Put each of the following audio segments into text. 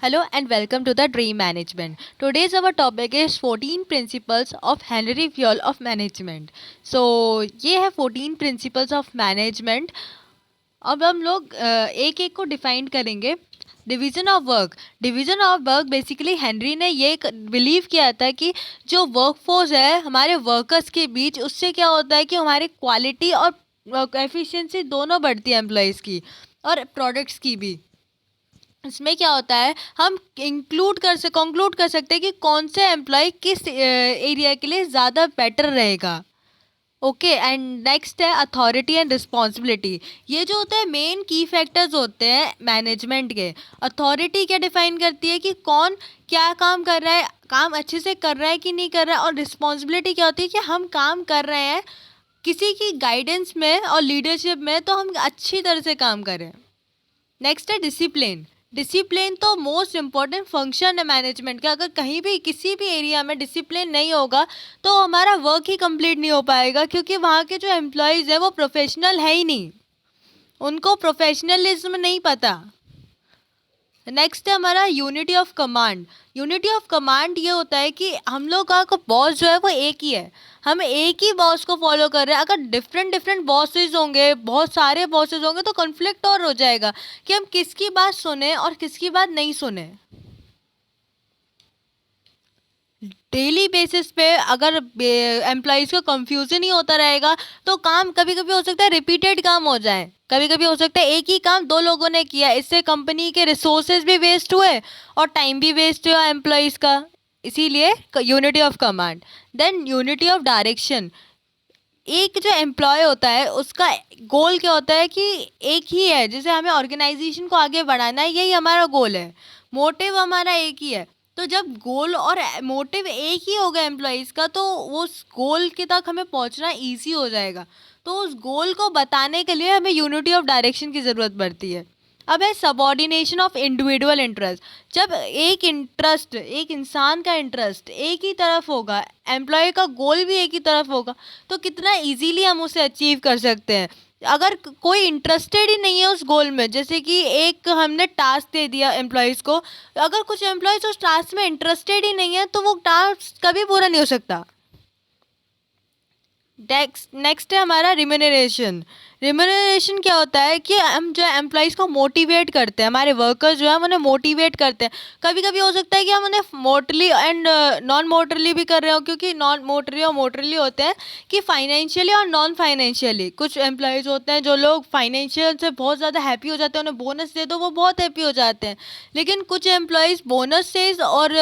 Hello and welcome to the Dream Management. Today's our topic is 14 principles of Henry Fayol of management. So ये है 14 principles of management. अब हम लोग एक एक को डिफाइन करेंगे. Division of work basically Henry ने ये बिलीव किया था कि जो वर्कफोर्स है हमारे वर्कर्स के बीच, उससे क्या होता है कि हमारी क्वालिटी और एफिशिएंसी दोनों बढ़ती है एम्प्लॉयज़ की और प्रोडक्ट्स की भी. इसमें क्या होता है, हम कंक्लूड कर सकते हैं कि कौन से एम्प्लॉय किस एरिया के लिए ज़्यादा बेटर रहेगा. ओके, एंड नेक्स्ट है अथॉरिटी एंड रिस्पॉन्सिबिलिटी. ये जो होते हैं मेन की फैक्टर्स होते हैं मैनेजमेंट के. अथॉरिटी क्या डिफाइन करती है कि कौन क्या काम कर रहा है, काम अच्छे से कर रहा है कि नहीं कर रहा है. और रिस्पॉन्सिबिलिटी क्या होती है कि हम काम कर रहे हैं किसी की गाइडेंस में और लीडरशिप में, तो हम अच्छी तरह से काम करें. नेक्स्ट है डिसिप्लिन. डिसिप्लिन तो मोस्ट इम्पॉर्टेंट फंक्शन है मैनेजमेंट का. अगर कहीं भी किसी भी एरिया में डिसिप्लिन नहीं होगा तो हमारा वर्क ही कंप्लीट नहीं हो पाएगा, क्योंकि वहाँ के जो एम्प्लॉयज़ हैं वो प्रोफेशनल है ही नहीं, उनको प्रोफेशनलिज्म नहीं पता. नेक्स्ट है हमारा unity of command. Unity of command ये होता है कि हम लोग का बॉस जो है वो एक ही है, हम एक ही बॉस को फॉलो कर रहे हैं. अगर डिफरेंट डिफरेंट बॉसेस होंगे, बहुत सारे बॉसेस होंगे, तो कॉन्फ्लिक्ट और हो जाएगा कि हम किसकी बात सुने और किसकी बात नहीं सुने. डेली बेसिस पे अगर एम्प्लॉयज़ को कंफ्यूजन ही होता रहेगा तो काम कभी कभी हो सकता है रिपीटेड काम हो जाए. कभी कभी हो सकता है एक ही काम दो लोगों ने किया, इससे कंपनी के रिसोर्सेज भी वेस्ट हुए और टाइम भी वेस्ट हुआ एम्प्लॉयज़ का. इसीलिए unity of command. Than unity of direction. एक जो एम्प्लॉय होता है उसका गोल क्या होता है कि एक ही है, जैसे हमें ऑर्गेनाइजेशन को आगे बढ़ाना है, यही हमारा गोल है. मोटिव हमारा एक ही है. तो जब गोल और मोटिव एक ही होगा एम्प्लॉयज़ का, तो उस गोल के तक हमें पहुंचना इजी हो जाएगा. तो उस गोल को बताने के लिए हमें यूनिटी ऑफ डायरेक्शन की ज़रूरत पड़ती है. अब है सबॉर्डिनेशन ऑफ इंडिविजुअल इंटरेस्ट. जब एक इंसान का इंटरेस्ट एक ही तरफ होगा, एम्प्लॉय का गोल भी एक ही तरफ होगा, तो कितना इजीली हम उसे अचीव कर सकते हैं. अगर कोई इंटरेस्टेड ही नहीं है उस गोल में, जैसे कि एक हमने टास्क दे दिया एम्प्लॉयज़ को, अगर कुछ एम्प्लॉयज़ उस टास्क में इंटरेस्टेड ही नहीं है तो वो टास्क कभी पूरा नहीं हो सकता. नेक्स्ट है हमारा रिम्यूनरेशन. रिम्यूनरेशन क्या होता है कि हम जो एम्प्लॉयज़ को मोटिवेट करते हैं, हमारे वर्कर्स जो है हम उन्हें मोटिवेट करते हैं. कभी कभी हो सकता है कि हम उन्हें मोटरली एंड नॉन मोटरली भी कर रहे हो, क्योंकि नॉन मोटरली और मोटरली होते हैं कि फाइनेंशियली और नॉन फाइनेंशियली. कुछ एम्प्लॉयज़ होते हैं जो लोग फाइनेंशियल से बहुत ज़्यादा हैप्पी हो जाते हैं, उन्हें बोनस दे दो वो बहुत हैप्पी हो जाते हैं. लेकिन कुछ एम्प्लॉयज़ बोनस से और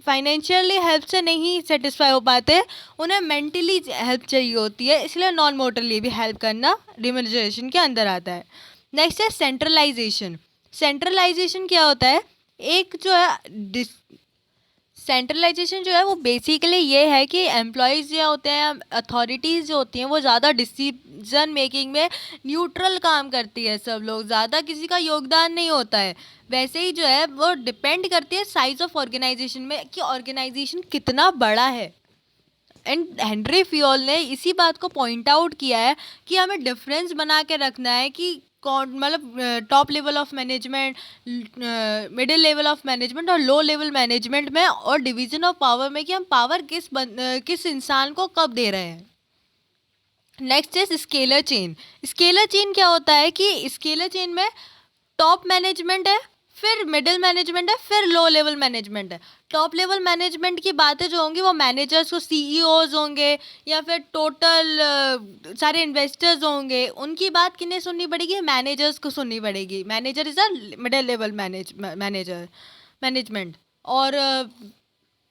फाइनेंशियली हेल्प से नहीं सेटिस्फाई हो पाते, उन्हें मेंटली हेल्प चाहिए होती है, इसलिए नॉन मोटरली भी हेल्प करना रिम्यूनरेशन के अंदर आता है. नेक्स्ट है सेंट्रलाइजेशन. सेंट्रलाइजेशन क्या होता है, एक जो है सेंट्रलाइजेशन जो है वो बेसिकली ये है कि एम्प्लॉयज़ जो होते हैं, अथॉरिटीज़ जो होती हैं, वो ज़्यादा डिसीजन मेकिंग में न्यूट्रल काम करती है. सब लोग, ज़्यादा किसी का योगदान नहीं होता है. वैसे ही जो है वो डिपेंड करती है साइज ऑफ ऑर्गेनाइजेशन में कि ऑर्गेनाइजेशन कितना बड़ा है. एंड हेनरी फियोल ने इसी बात को पॉइंट आउट किया है कि हमें डिफरेंस बना के रखना है कि कौन, मतलब top level of management, middle level of management और लो लेवल मैनेजमेंट में, और डिवीजन ऑफ पावर में, कि हम पावर किस इंसान को कब दे रहे हैं. Next is scalar chain. Scalar chain क्या होता है कि स्केलर चेन में टॉप मैनेजमेंट है, फिर मिडिल मैनेजमेंट है, फिर लो लेवल मैनेजमेंट है. टॉप लेवल मैनेजमेंट की बातें जो होंगी वो मैनेजर्स को, सीईओज होंगे या फिर टोटल सारे इन्वेस्टर्स होंगे, उनकी बात किन्हें सुननी पड़ेगी, मैनेजर्स को सुननी पड़ेगी. Manager is a middle level management. और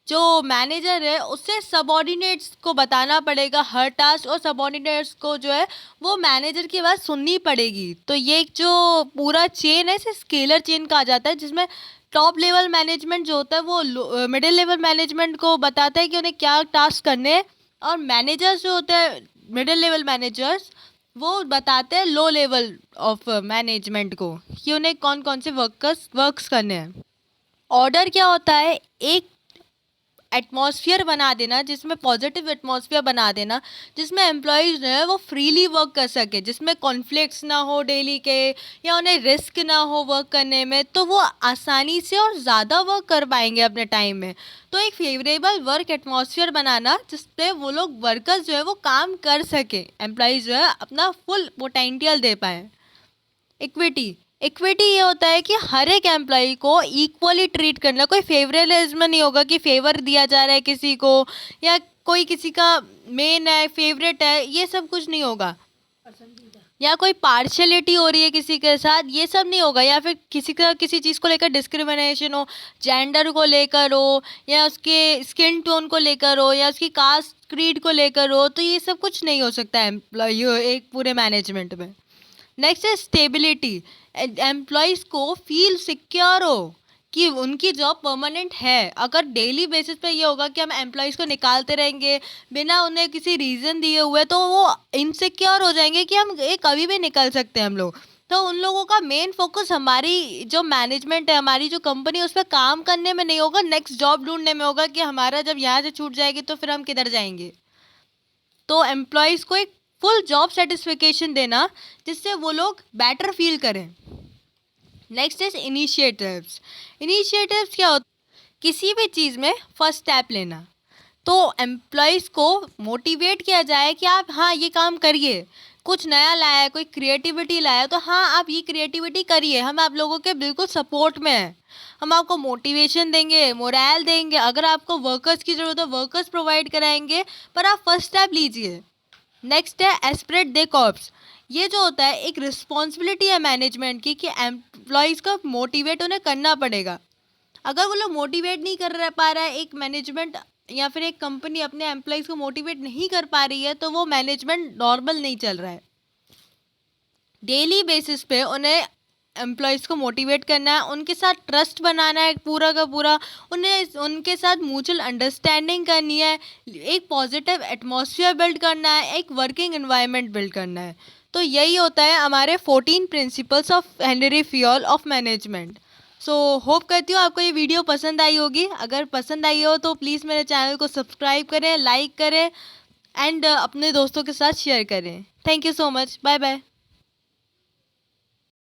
जो मैनेजर है उससे सबॉर्डिनेट्स को बताना पड़ेगा हर टास्क, और सबॉर्डिनेट्स को जो है वो मैनेजर की बात सुननी पड़ेगी. तो ये एक जो पूरा चेन है इसे स्केलर चेन कहा जाता है, जिसमें टॉप लेवल मैनेजमेंट जो होता है वो मिडिल लेवल मैनेजमेंट को बताता है कि उन्हें क्या टास्क करने हैं, और मैनेजर्स जो होते हैं, मिडिल लेवल मैनेजर्स, वो बताते हैं लो लेवल ऑफ मैनेजमेंट को कि उन्हें कौन कौन से वर्क्स करने हैं. ऑर्डर क्या होता है, एक एटमॉस्फेयर बना देना, जिसमें पॉजिटिव एटमॉस्फेयर बना देना, जिसमें एम्प्लॉयज़ जो है वो फ्रीली वर्क कर सके, जिसमें कॉन्फ्लिक्ट्स ना हो डेली के, या उन्हें रिस्क ना हो वर्क करने में, तो वो आसानी से और ज़्यादा वर्क कर पाएंगे अपने टाइम में। तो एक फेवरेबल वर्क एटमॉस्फेयर बनाना जिसपे वो लोग वर्कर्स जो है वो काम कर सके, एम्प्लॉयज़ जो है अपना फुल पोटेंशियल दे पाएँ। इक्विटी इक्विटी ये होता है कि हर एक एम्प्लॉय को इक्वली ट्रीट करना, कोई फेवरेलिज्म नहीं होगा कि फेवर दिया जा रहा है किसी को, या कोई किसी का मेन है फेवरेट है, ये सब कुछ नहीं होगा, या कोई पार्शलिटी हो रही है किसी के साथ, ये सब नहीं होगा, या फिर किसी का किसी चीज़ को लेकर डिस्क्रिमिनेशन हो, जेंडर को लेकर हो, या उसके स्किन टोन को लेकर हो, या उसकी कास्ट क्रीड को लेकर हो, तो ये सब कुछ नहीं हो सकता एम्प्लॉय एक पूरे मैनेजमेंट में। नेक्स्ट है स्टेबिलिटी। एम्प्लॉयज़ को फील सिक्योर हो कि उनकी जॉब परमानेंट है। अगर डेली बेसिस पे ये होगा कि हम एम्प्लॉयज़ को निकालते रहेंगे बिना उन्हें किसी रीज़न दिए हुए, तो वो इनसिक्योर हो जाएंगे कि हम ये कभी भी निकल सकते हैं हम लोग। तो उन लोगों का मेन फोकस हमारी जो मैनेजमेंट है, हमारी जो कंपनी है, उस पर काम करने में नहीं होगा, नेक्स्ट जॉब ढूंढने में होगा कि हमारा जब यहाँ से छूट जाएगी तो फिर हम किधर जाएंगे। तो एम्प्लॉयज़ को एक फुल जॉब सेटिस्फिकेशन देना जिससे वो लोग बेटर फील करें। Next is initiatives. इनिशिएटिव्स क्या होता है? किसी भी चीज़ में फर्स्ट स्टेप लेना। तो एम्प्लॉयज़ को मोटिवेट किया जाए कि आप हाँ ये काम करिए, कुछ नया लाया है, कोई क्रिएटिविटी लाया है, तो हाँ आप ये क्रिएटिविटी करिए, हम आप लोगों के बिल्कुल सपोर्ट में हैं, हम आपको मोटिवेशन देंगे, मोरल देंगे, अगर आपको वर्कर्स की ज़रूरत है वर्कर्स प्रोवाइड कराएंगे, पर आप फर्स्ट स्टेप लीजिए। नेक्स्ट है एस्पिरेट दे कॉर्प्स। ये जो होता है एक रिस्पॉन्सिबिलिटी है मैनेजमेंट की कि एम्प्लॉयज़ को मोटिवेट उन्हें करना पड़ेगा। अगर वो लोग मोटिवेट नहीं कर पा रहा है, एक मैनेजमेंट या फिर एक कंपनी अपने एम्प्लॉयज़ को मोटिवेट नहीं कर पा रही है, तो वो मैनेजमेंट नॉर्मल नहीं चल रहा है। डेली बेसिस पे उन्हें एम्प्लॉयज़ को मोटिवेट करना है, उनके साथ ट्रस्ट बनाना है पूरा का पूरा, उन्हें उनके साथ म्यूचुअल अंडरस्टैंडिंग करनी है, एक पॉजिटिव एटमॉस्फेयर बिल्ड करना है, एक वर्किंग एनवायरनमेंट बिल्ड करना है। तो यही होता है हमारे 14 principles of Henry Fayol of management. So hope करती हूँ आपको ये वीडियो पसंद आई होगी। अगर पसंद आई हो तो प्लीज़ मेरे चैनल को सब्सक्राइब करें, लाइक करें एंड अपने दोस्तों के साथ शेयर करें। Thank you so much. Bye bye.